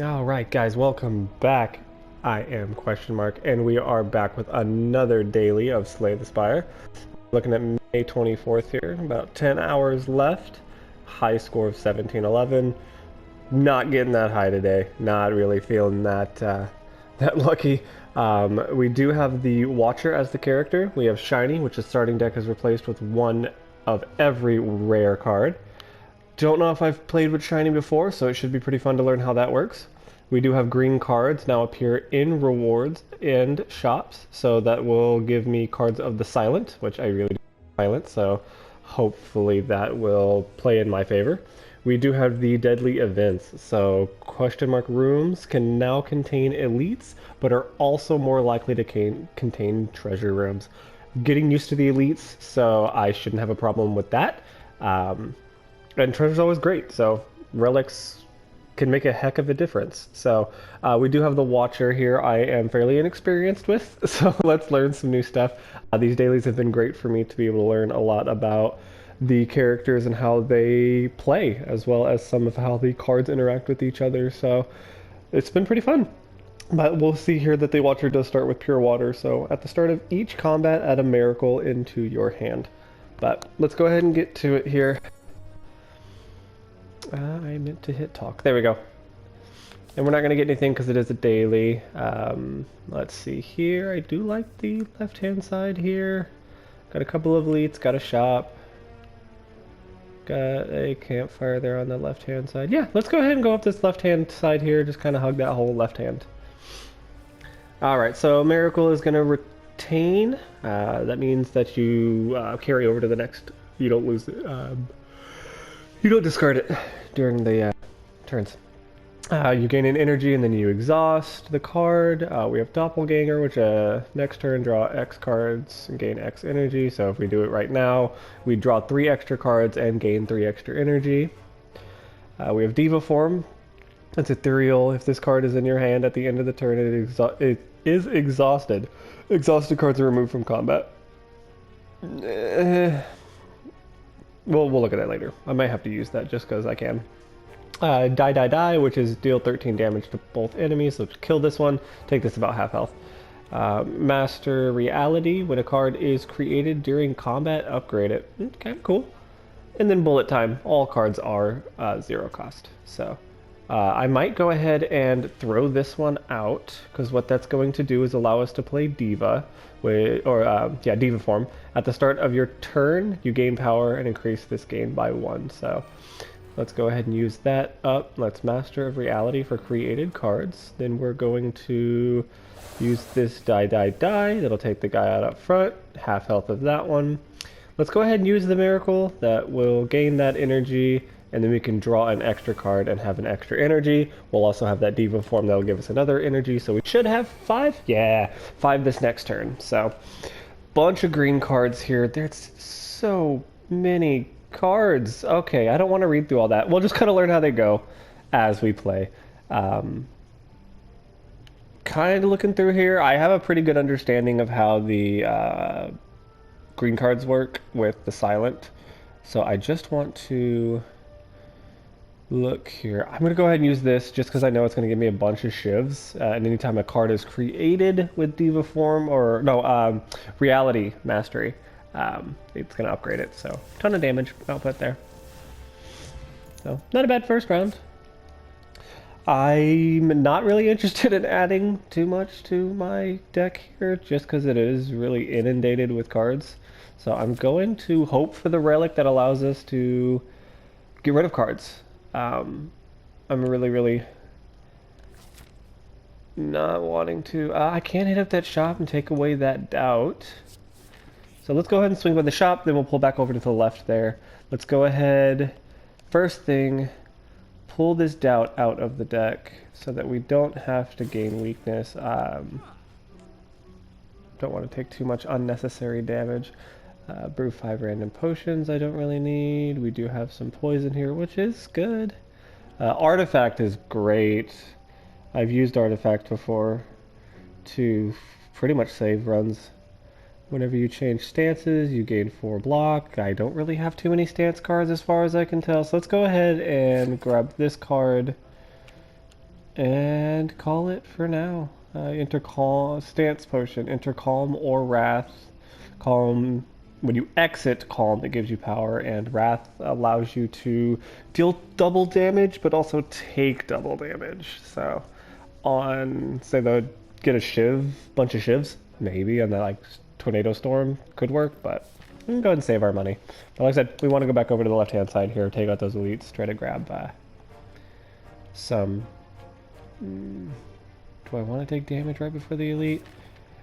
Alright guys, welcome back. I am Question Mark, and we are back with another daily of Slay the Spire. Looking at May 24th here, about 10 hours left. High score of 1711. Not getting that high today. Not really feeling that lucky. We do have the Watcher as the character. We have Shiny, which is starting deck is replaced with one of every rare card. Don't know if I've played with Shiny before, so it should be pretty fun to learn how that works. We do have green cards now appear in rewards and shops, so that will give me cards of the Silent, which I really do Silent, so hopefully that will play in my favor. We do have the deadly events, so question mark rooms can now contain elites, but are also more likely to contain treasure rooms. Getting used to the elites, so I shouldn't have a problem with that. And treasure's always great, so relics can make a heck of a difference. So we do have the Watcher here I am fairly inexperienced with, so let's learn some new stuff. These dailies have been great for me to be able to learn a lot about the characters and how they play, as well as some of how the cards interact with each other, so it's been pretty fun. But we'll see here that the Watcher does start with Pure Water, so at the start of each combat, add a Miracle into your hand. But let's go ahead and get to it here. I meant to hit talk. There we go. And we're not going to get anything because it is a daily. Let's see here. I do like the left-hand side here. Got a couple of elites, got a shop. Got a campfire there on the left-hand side. Yeah, let's go ahead and go up this left-hand side here. Just kind of hug that whole left hand. Alright, so Miracle is going to retain. That means that you carry over to the next. You don't lose it. You don't discard it during the turns. You gain an energy and then you exhaust the card. We have Doppelganger, which next turn draw X cards and gain X energy. So if we do it right now, we draw 3 extra cards and gain 3 extra energy. We have Diva Form. It's ethereal. If this card is in your hand at the end of the turn, it is exhausted. Exhausted cards are removed from combat. We'll look at that later. I might have to use that just because I can. Die, which is deal 13 damage to both enemies. So kill this one. Take this about half health. Master Reality. When a card is created during combat, upgrade it. Okay, cool. And then Bullet Time. All cards are 0 cost. So I might go ahead and throw this one out, because what that's going to do is allow us to play Diva. Diva Form. At the start of your turn, you gain power and increase this gain by 1. So let's go ahead and use that up. Let's Master of Reality for created cards. Then we're going to use this die. That'll take the guy out up front. Half health of that one. Let's go ahead and use the Miracle. That will gain that energy. And then we can draw an extra card and have an extra energy. We'll also have that Diva Form that'll give us another energy, so we should have 5? Yeah, 5 this next turn. So, bunch of green cards here. There's so many cards. Okay, I don't want to read through all that. We'll just kind of learn how they go as we play. Kind of looking through here, I have a pretty good understanding of how the green cards work with the Silent. So I just want to look here. I'm going to go ahead and use this just because I know it's going to give me a bunch of shivs. And anytime a card is created with Diva Form, Reality Mastery, it's going to upgrade it. So, ton of damage output there. So, not a bad first round. I'm not really interested in adding too much to my deck here, just because it is really inundated with cards. So I'm going to hope for the relic that allows us to get rid of cards. I'm really not wanting to. I can't hit up that shop and take away that doubt. So let's go ahead and swing by the shop, then we'll pull back over to the left there. Let's go ahead, first thing, pull this doubt out of the deck so that we don't have to gain weakness. Don't want to take too much unnecessary damage. Brew 5 random potions I don't really need. We do have some poison here, which is good. Artifact is great. I've used Artifact before to pretty much save runs. Whenever you change stances, you gain 4 block. I don't really have too many stance cards as far as I can tell, so let's go ahead and grab this card And call it for now. Intercalm, stance potion, intercalm or wrath. Calm, when you exit calm, it gives you power, and wrath allows you to deal double damage, but also take double damage. So, on say the get a bunch of shivs, maybe, and the like tornado storm could work, but we can go ahead and save our money. But like I said, we want to go back over to the left-hand side here, take out those elites, try to grab some. Do I want to take damage right before the elite?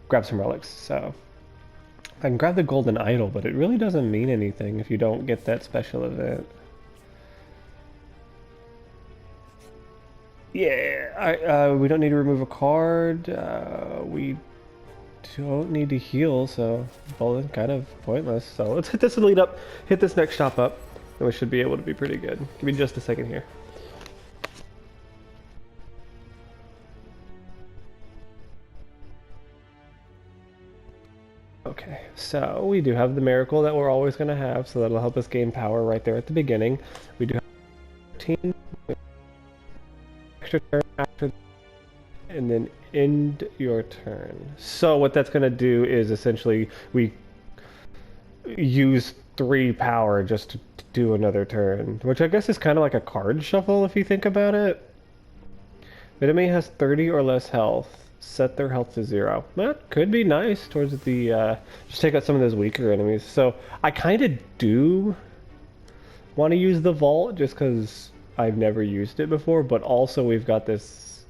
Grab some relics. So I can grab the golden idol, but it really doesn't mean anything if you don't get that special event. Yeah, we don't need to remove a card. We don't need to heal, so bowling kind of pointless. So let's hit this elite up, hit this next shop up, and we should be able to be pretty good. Give me just a second here. Okay, so we do have the miracle that we're always going to have, so that'll help us gain power right there at the beginning. We do have 13 extra turn after, and then end your turn. So what that's going to do is essentially we use 3 power just to do another turn, which I guess is kind of like a card shuffle if you think about it. The enemy has 30 or less health. Set their health to 0. That could be nice towards the, just take out some of those weaker enemies. So I kind of do want to use the vault just because I've never used it before, but also we've got this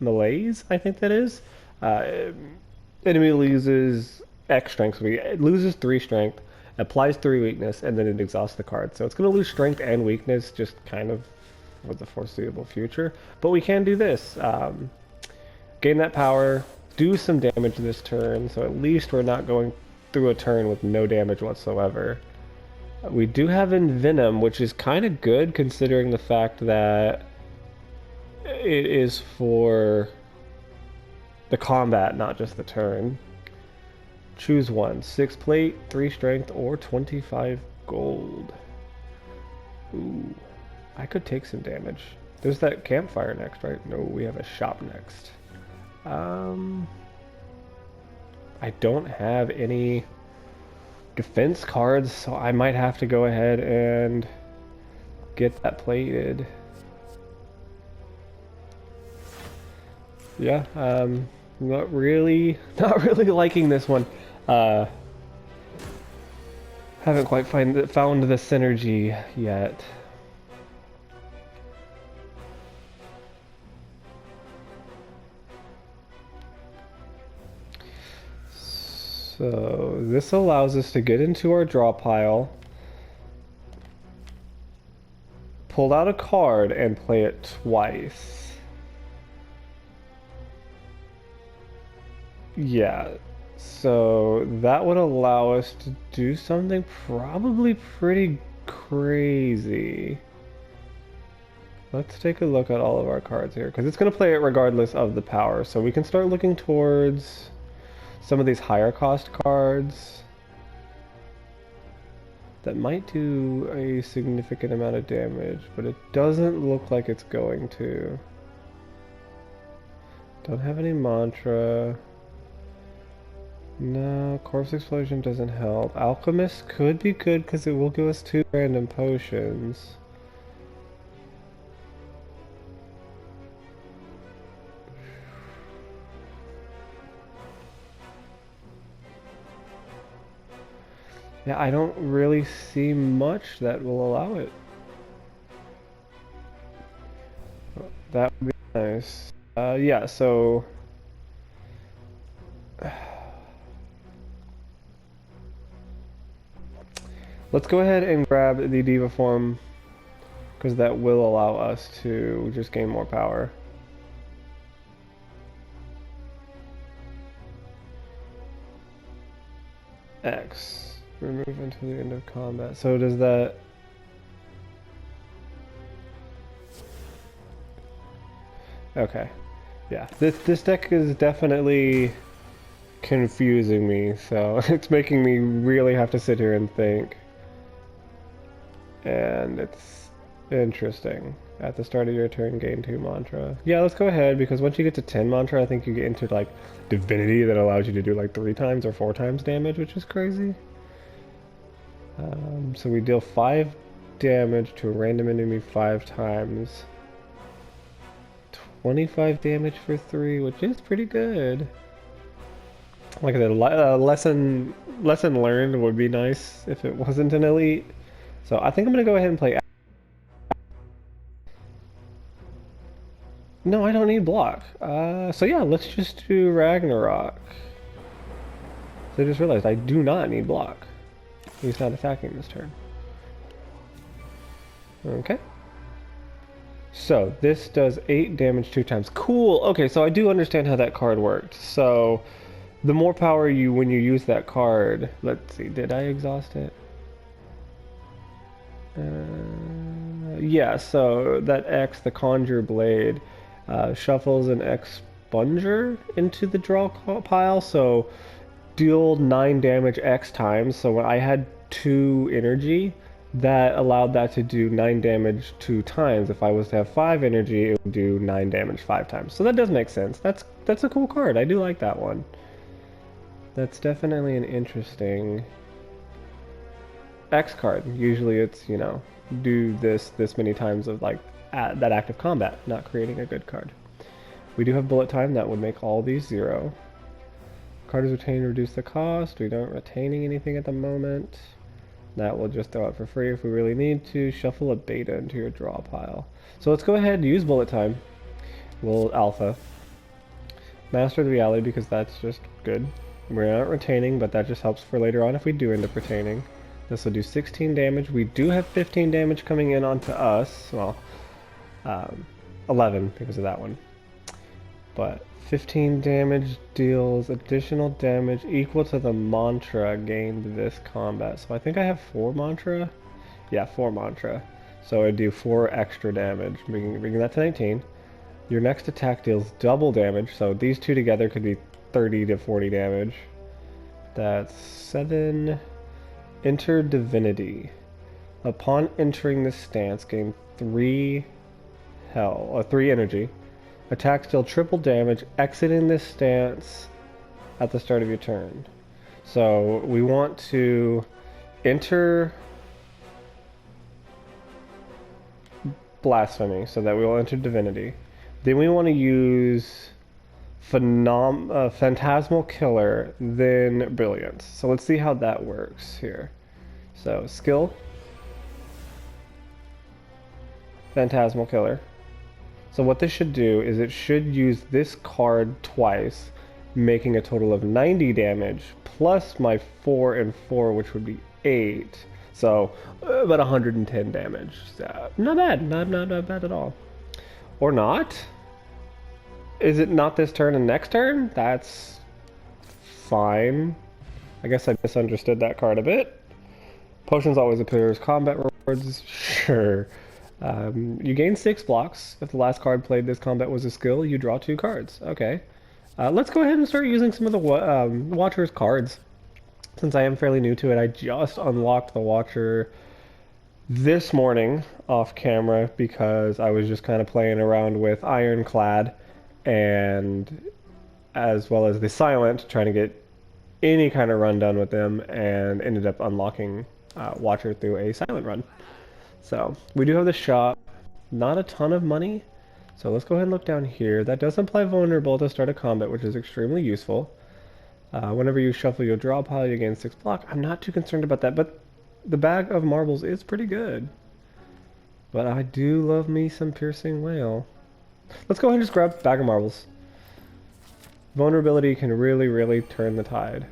malaise, I think that is. Enemy loses X strength, so it loses 3 strength, applies 3 weakness, and then it exhausts the card. So it's going to lose strength and weakness just kind of for the foreseeable future. But we can do this. Gain that power, do some damage this turn, so at least we're not going through a turn with no damage whatsoever. We do have Envenom, which is kind of good considering the fact that it is for the combat, not just the turn. Choose one. 6 plate, 3 strength, or 25 gold. Ooh, I could take some damage. There's that campfire next, right? No, we have a shop next. I don't have any defense cards, so I might have to go ahead and get that plated. Yeah, not really liking this one. Haven't quite found the synergy yet. So this allows us to get into our draw pile, pull out a card, and play it twice. Yeah, so that would allow us to do something probably pretty crazy. Let's take a look at all of our cards here, because it's going to play it regardless of the power. So we can start looking towards some of these higher cost cards that might do a significant amount of damage, but it doesn't look like it's going to. Don't have any mantra. No, Corpse Explosion doesn't help. Alchemist could be good because it will give us 2 random potions. Yeah, I don't really see much that will allow it. That would be nice. Yeah, so let's go ahead and grab the Diva form, because that will allow us to just gain more power. X. Remove until the end of combat. So does that... Okay. Yeah, this deck is definitely confusing me, so it's making me really have to sit here and think. And it's Interesting. At the start of your turn, gain 2 mantra. Yeah, let's go ahead, because once you get to 10 mantra, I think you get into like divinity that allows you to do like 3 times or 4 times damage, which is crazy. So we deal 5 damage to a random enemy 5 times. 25 damage for 3, which is pretty good. Like I said, lesson learned would be nice if it wasn't an elite. So I think I'm gonna go ahead and play. No, I don't need block. So yeah, let's just do Ragnarok. So I just realized I do not need block. He's not attacking this turn. Okay. So this does 8 damage 2 times. Cool. Okay, so I do understand how that card worked. So the more power you when you use that card. Let's see. Did I exhaust it? Yeah. So that X, the Conjure Blade, shuffles an Expunger into the draw pile. So deal 9 damage X times. So when I had 2 energy, that allowed that to do 9 damage 2 times. If I was to have 5 energy, it would do 9 damage 5 times. So that does make sense. That's a cool card. I do like that one. That's definitely an interesting X card. Usually it's, you know, do this many times of like that active combat, not creating a good card. We do have bullet time. That would make all these 0. Card is retained, reduce the cost. We don't retaining anything at the moment. That will just throw it for free if we really need to. Shuffle a beta into your draw pile. So let's go ahead and use bullet time. We'll alpha. Master the reality because that's just good. We're not retaining, but that just helps for later on if we do end up retaining. This will do 16 damage. We do have 15 damage coming in onto us. Well, 11 because of that one. But 15 damage deals additional damage equal to the mantra gained this combat. So I think I have 4 mantra. Yeah, 4 mantra. So I do 4 extra damage, bringing that to 19. Your next attack deals double damage. So these two together could be 30 to 40 damage. That's 7. Enter Divinity. Upon entering this stance, gain 3 energy. Attacks deal triple damage, exiting this stance at the start of your turn. So we want to enter Blasphemy, so that we will enter Divinity. Then we want to use Phantasmal Killer, then Brilliance. So let's see how that works here. So skill, Phantasmal Killer. So what this should do is it should use this card twice, making a total of 90 damage, plus my 4 and 4, which would be 8. So about 110 damage. So, not bad, not bad at all. Or not? Is it not this turn and next turn? That's fine. I guess I misunderstood that card a bit. Potions always appear as combat rewards. Sure. You gain 6 blocks. If the last card played this combat was a skill, you draw 2 cards. Okay. Let's go ahead and start using some of the Watcher's cards. Since I am fairly new to it, I just unlocked the Watcher this morning off camera because I was just kind of playing around with Ironclad and as well as the Silent, trying to get any kind of run done with them, and ended up unlocking Watcher through a Silent run. So we do have the shop, not a ton of money, so let's go ahead and look down here. That does imply vulnerable to start a combat, which is extremely useful. Whenever you shuffle your draw pile, you gain 6 block. I'm not too concerned about that, but the bag of marbles is pretty good. But I do love me some Piercing Wail. Let's go ahead and just grab bag of marbles. Vulnerability can really, really turn the tide.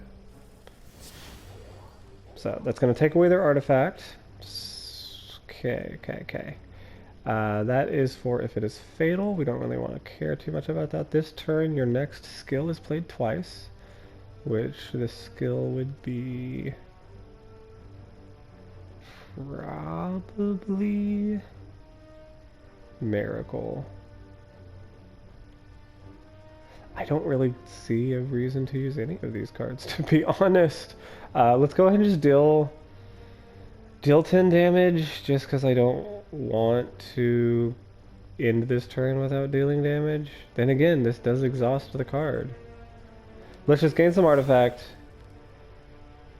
So that's going to take away their artifact. Okay. That is for if it is fatal. We don't really want to care too much about that. This turn, your next skill is played twice, which the skill would be probably Miracle. I don't really see a reason to use any of these cards, to be honest. Let's go ahead and just deal 10 damage, just because I don't want to end this turn without dealing damage. Then again, this does exhaust the card. Let's just gain some artifact.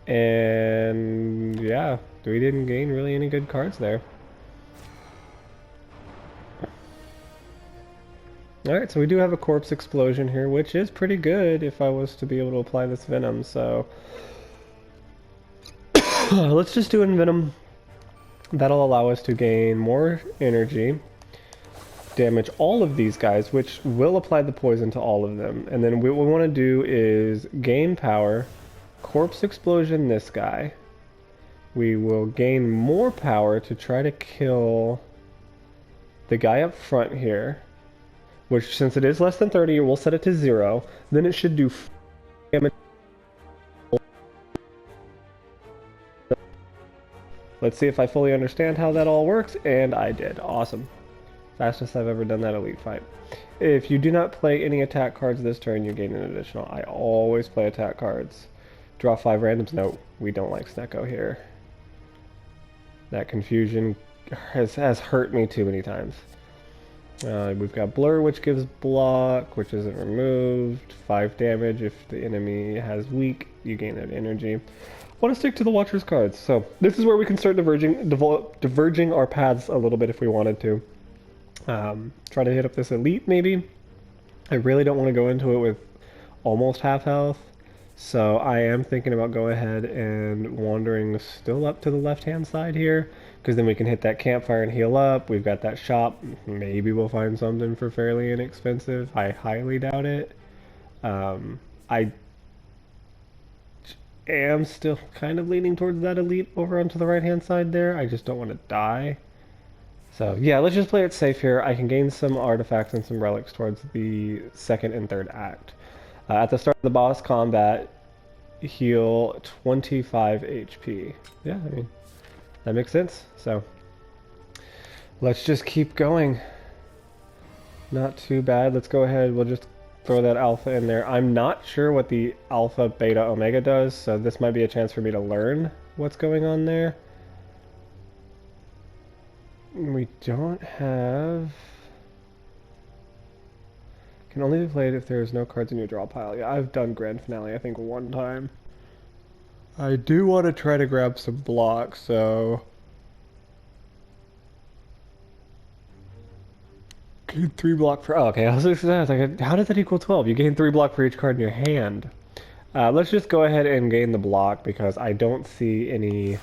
And yeah, we didn't gain really any good cards there. Alright, so we do have a corpse explosion here, which is pretty good if I was to be able to apply this venom, so let's just do Envenom. That'll allow us to gain more energy, damage all of these guys, which will apply the poison to all of them. And then what we want to do is gain power, corpse explosion this guy. We will gain more power to try to kill the guy up front here, which since it is less than 30, we'll set it to 0. Then it should do damage. Let's see if I fully understand how that all works, and I did. Awesome. Fastest I've ever done that elite fight. If you do not play any attack cards this turn, you gain an additional. I always play attack cards. Draw 5 randoms. No, we don't like Snecko here. That confusion has hurt me too many times. We've got Blur, which gives block, which isn't removed. 5 damage if the enemy has weak. You gain that energy. Want to stick to the Watcher's cards. So this is where we can start diverging our paths a little bit if we wanted to. Try to hit up this elite maybe. I really don't want to go into it with almost half health. So I am thinking about going ahead and wandering still up to the left-hand side here, because then we can hit that campfire and heal up. We've got that shop. Maybe we'll find something for fairly inexpensive. I highly doubt it. I am still kind of leaning towards that elite over onto the right-hand side there. I just don't want to die. So yeah, let's just play it safe here. I can gain some artifacts and some relics towards the second and third act. At the start of the boss combat, heal 25 HP. Yeah, I mean, that makes sense. So let's just keep going. Not too bad. Let's go ahead. We'll just throw that alpha in there. I'm not sure what the alpha, beta, omega does, so this might be a chance for me to learn what's going on there. We don't have... Can only be played if there's no cards in your draw pile. Yeah, I've done Grand Finale, I think, one time. I do want to try to grab some blocks, so... Gain 3 block for... Oh, okay, I was like, how did that equal 12? You gain 3 block for each card in your hand. Let's just go ahead and gain the block, because I don't see any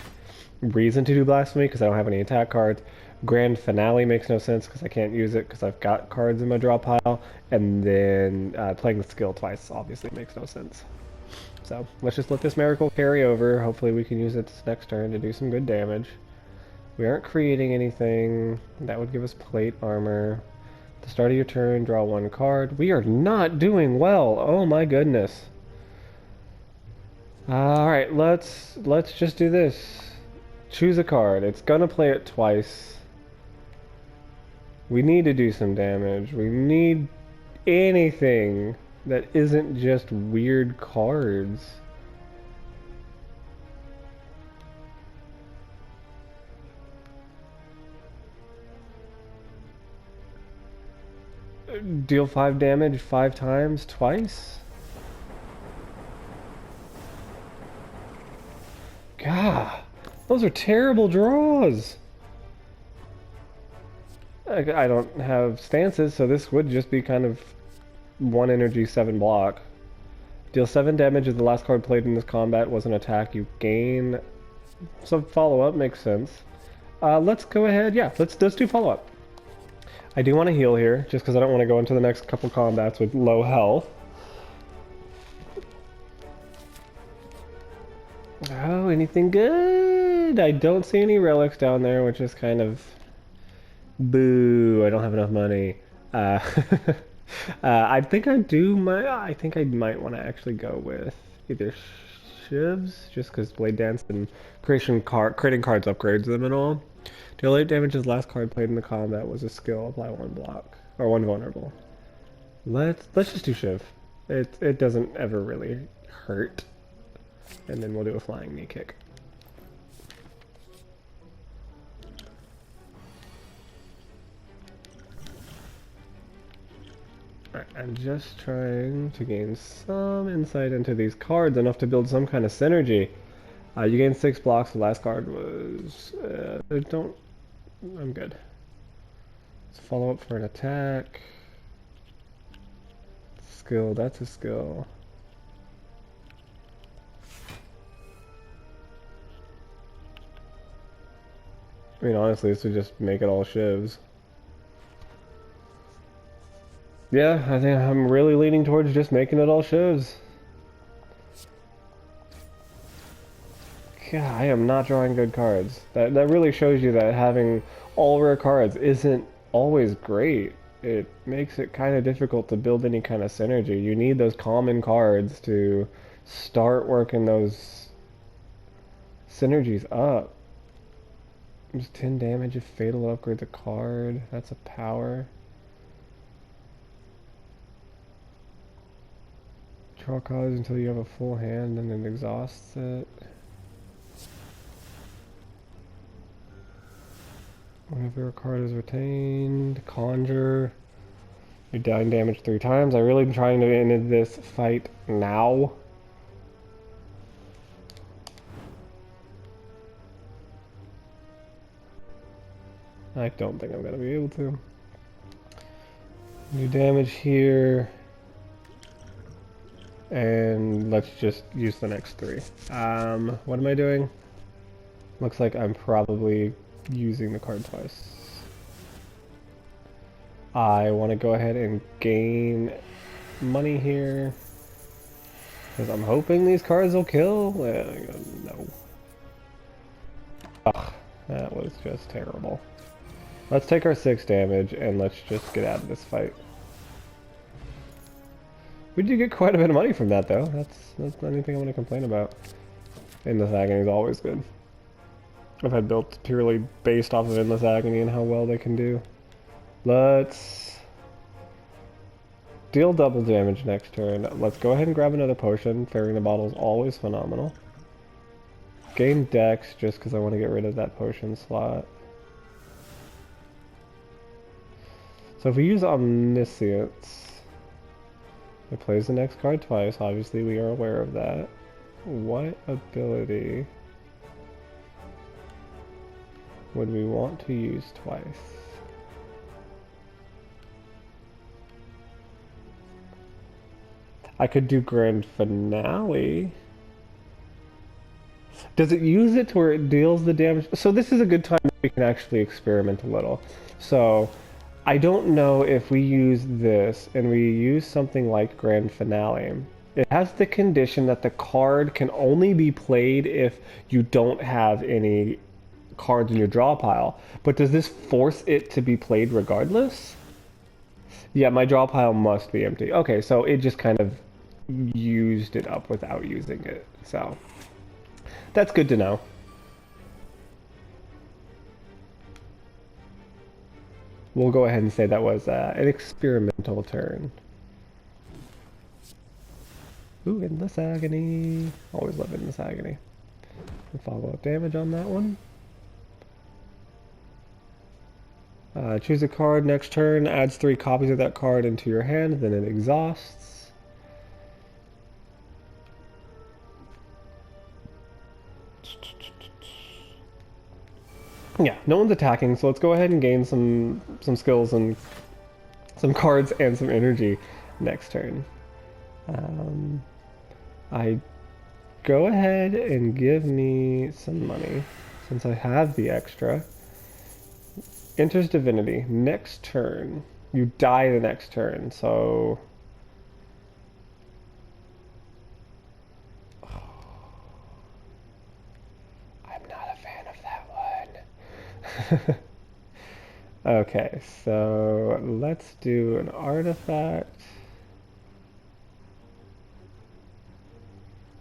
reason to do Blasphemy, because I don't have any attack cards. Grand Finale makes no sense, because I can't use it, because I've got cards in my draw pile. And then playing the skill twice obviously makes no sense. So let's just let this miracle carry over. Hopefully we can use it this next turn to do some good damage. We aren't creating anything. That would give us plate armor. At the start of your turn, draw 1 card. We are not doing well. Oh my goodness. Alright, let's just do this. Choose a card. It's gonna play it twice. We need to do some damage. We need anything that isn't just weird cards. Deal 5 damage 5 times twice? God, those are terrible draws. I don't have stances, so this would just be kind of 1 energy, 7 block. Deal 7 damage if the last card played in this combat was an attack. You gain some follow-up, makes sense. Let's go ahead, yeah, let's do follow-up. I do want to heal here, just because I don't want to go into the next couple combats with low health. Oh, anything good? I don't see any relics down there, which is kind of... Boo, I don't have enough money. I think I might want to actually go with either Shivs, just because Blade Dance and creating cards upgrades them and all. Deal 8 damage as last card played in the combat was a skill. Apply 1 block or 1 vulnerable. Let's just do Shiv. It doesn't ever really hurt. And then we'll do a flying knee kick. Alright, I'm just trying to gain some insight into these cards, enough to build some kind of synergy. You gained 6 blocks, the last card was... I'm good. Let's follow up for an attack. Skill, that's a skill. I mean, honestly, this would just make it all shivs. Yeah, I think I'm really leaning towards just making it all shivs. God, I am not drawing good cards. That really shows you that having all rare cards isn't always great. It makes it kind of difficult to build any kind of synergy. You need those common cards to start working those synergies up. Just 10 damage if Fatal upgrades a card. That's a power. Draw cards until you have a full hand and then exhausts it. Whenever a card is retained, conjure. You're dealing damage 3 times. I really am trying to end this fight now. I don't think I'm gonna be able to. Do damage here. And let's just use the next 3. What am I doing? Looks like I'm probably using the card twice. I want to go ahead and gain money here. Because I'm hoping these cards will kill. No. Ugh, that was just terrible. Let's take our 6 damage and let's just get out of this fight. We did get quite a bit of money from that though. That's not anything I want to complain about. Endless Agony is always good. I've had builds purely based off of Endless Agony and how well they can do. Let's deal double damage next turn. Let's go ahead and grab another potion. Ferrying the bottle is always phenomenal. Gain Dex just because I want to get rid of that potion slot. So if we use Omniscience, it plays the next card twice. Obviously we are aware of that. What ability would we want to use twice? I could do Grand Finale. Does it use it to where it deals the damage? So this is a good time we can actually experiment a little. So I don't know if we use this and we use something like Grand Finale. It has the condition that the card can only be played if you don't have any cards in your draw pile. But does this force it to be played regardless? Yeah, my draw pile must be empty. Okay, so it just kind of used it up without using it. So that's good to know. We'll go ahead and say that was an experimental turn. Ooh, Endless Agony. Always love Endless Agony. Follow up damage on that one. Choose a card next turn, adds 3 copies of that card into your hand, then it exhausts. Yeah, no one's attacking, so let's go ahead and gain some skills and some cards and some energy next turn. I go ahead and give me some money since I have the extra. Enters Divinity. Next turn. You die the next turn, so... Oh. I'm not a fan of that one. Okay, so let's do an artifact.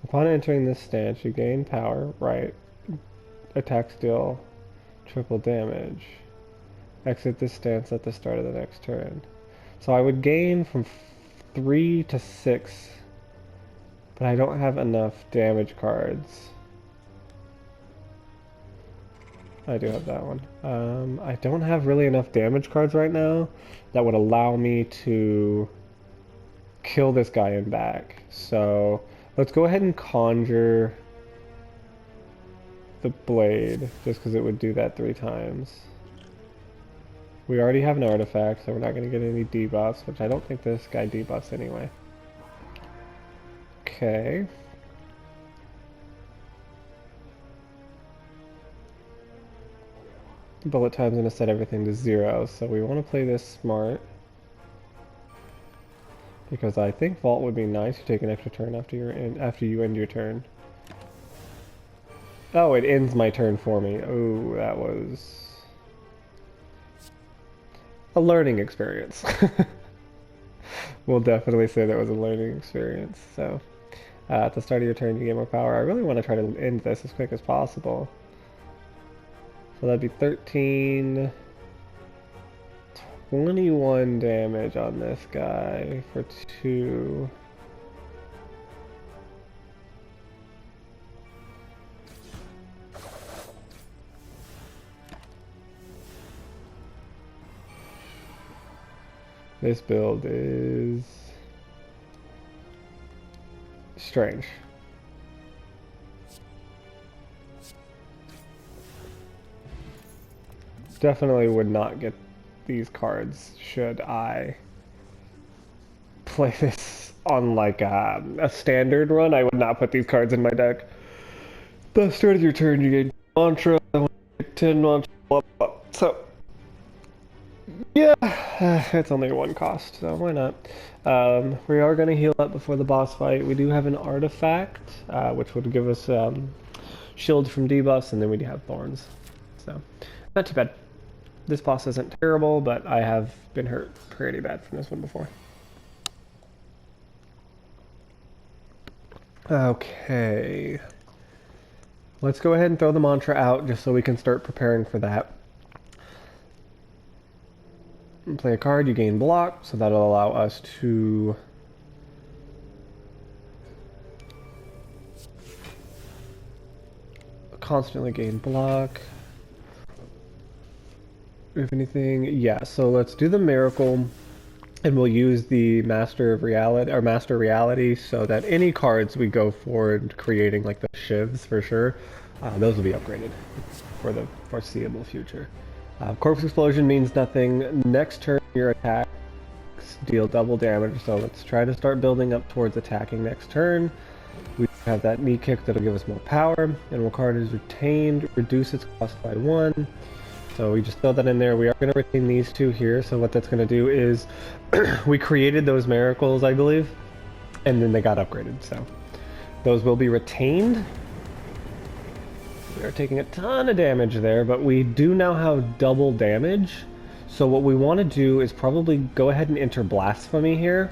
Upon entering this stance, you gain power, right? Attacks deal triple damage. Exit this stance at the start of the next turn. So I would gain from 3 to 6, but I don't have enough damage cards. I do have that one. I don't have really enough damage cards right now that would allow me to kill this guy and back. So let's go ahead and conjure the blade, just because it would do that 3 times. We already have an artifact, so we're not going to get any debuffs, which I don't think this guy debuffs anyway. Okay. Bullet time's going to set everything to 0, so we want to play this smart. Because I think Vault would be nice to take an extra turn after you end your turn. Oh, it ends my turn for me. Oh, that was a learning experience. We'll definitely say that was a learning experience. So, at the start of your turn, you gain more power. I really want to try to end this as quick as possible. So that'd be 13, 21 damage on this guy for 2. This build is strange. Definitely would not get these cards should I play this on like a standard run. I would not put these cards in my deck. The start of your turn, you get mantra, 10 mantra, blah, blah. So yeah, it's only 1 cost, so why not? We are going to heal up before the boss fight. We do have an artifact, which would give us shield from debuffs, and then we have thorns. So, not too bad. This boss isn't terrible, but I have been hurt pretty bad from this one before. Okay. Let's go ahead and throw the mantra out just so we can start preparing for that. Play a card, you gain block, so that'll allow us to constantly gain block. If anything, yeah, so let's do the miracle, and we'll use the Master of Reality, or Master Reality, so that any cards we go forward creating, like the shivs for sure, those will be upgraded for the foreseeable future. Corpse Explosion means nothing. Next turn, your attacks deal double damage, so let's try to start building up towards attacking next turn. We have that knee kick that'll give us more power, and when card is retained, reduce its cost by 1. So we just throw that in there. We are going to retain these 2 here, so what that's going to do is we created those miracles, I believe, and then they got upgraded, so those will be retained. We are taking a ton of damage there, but we do now have double damage. So what we want to do is probably go ahead and enter Blasphemy here,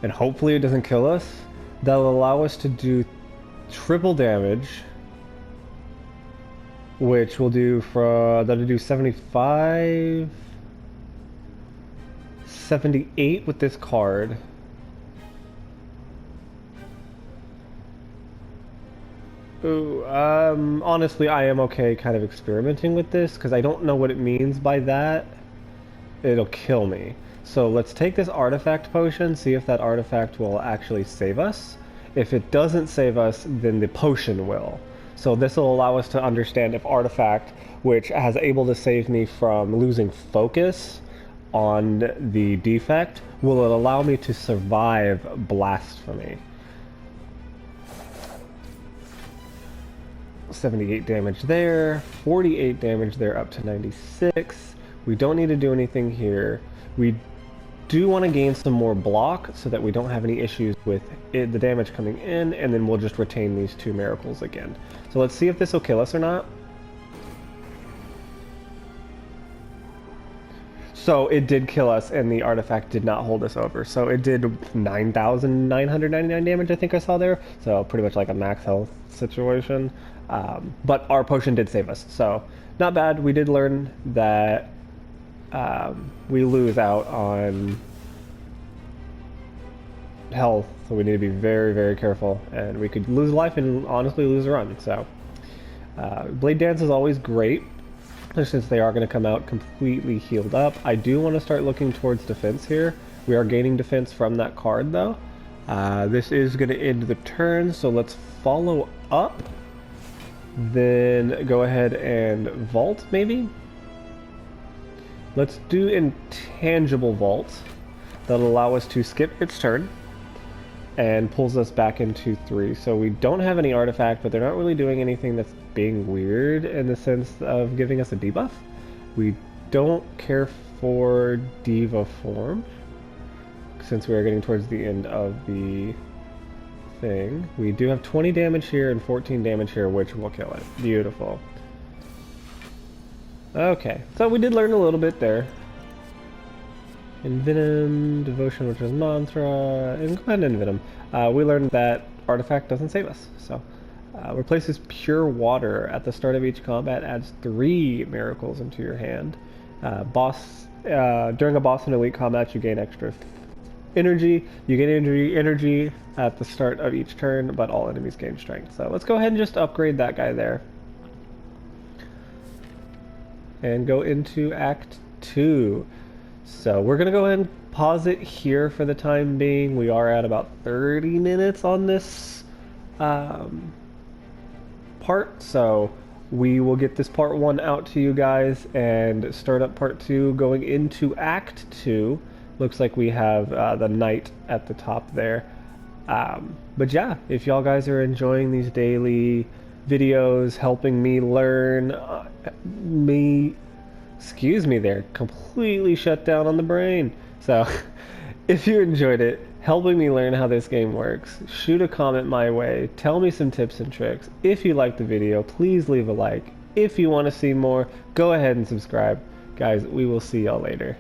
and hopefully it doesn't kill us. That'll allow us to do triple damage, which will do that'll do 75, 78 with this card. Ooh, honestly, I am okay kind of experimenting with this, because I don't know what it means by that. It'll kill me. So let's take this artifact potion, see if that artifact will actually save us. If it doesn't save us, then the potion will. So this will allow us to understand if artifact, which has able to save me from losing focus on the defect, will allow me to survive Blasphemy. 78 damage there, 48 damage there, up to 96. We don't need to do anything here. We do want to gain some more block so that we don't have any issues with the damage coming in, and then we'll just retain these 2 miracles again. So let's see if this will kill us or not. So it did kill us, and the artifact did not hold us over. So it did 9,999 damage, I think I saw there. So pretty much like a max health situation. But our potion did save us, so not bad. We did learn that we lose out on health, so we need to be very, very careful. And we could lose life and honestly lose a run. So Blade Dance is always great, since they are going to come out completely healed up. I do want to start looking towards defense here. We are gaining defense from that card though. This is going to end the turn, so let's follow up. Then go ahead and vault maybe? Let's do intangible vault. That'll allow us to skip its turn and pulls us back into 3. So we don't have any artifact, but they're not really doing anything that's being weird in the sense of giving us a debuff. We don't care for Diva form since we are getting towards the end of the thing. We do have 20 damage here and 14 damage here, which will kill it. Beautiful. Okay, so we did learn a little bit there. Envenom, Devotion, which is Mantra, and go ahead and Envenom. We learned that Artifact doesn't save us, so replaces Pure Water at the start of each combat, adds 3 miracles into your hand. During a boss and elite combat, you gain extra energy. You gain energy at the start of each turn, but all enemies gain strength. So let's go ahead and just upgrade that guy there. And go into Act 2. So we're going to go ahead and pause it here for the time being. We are at about 30 minutes on this part, so we will get this part 1 out to you guys and start up part 2 going into Act 2. Looks like we have the knight at the top there. But yeah, if y'all guys are enjoying these daily videos, helping me learn, excuse me there, completely shut down on the brain. So if you enjoyed it, helping me learn how this game works, shoot a comment my way, tell me some tips and tricks. If you liked the video, please leave a like. If you want to see more, go ahead and subscribe. Guys, we will see y'all later.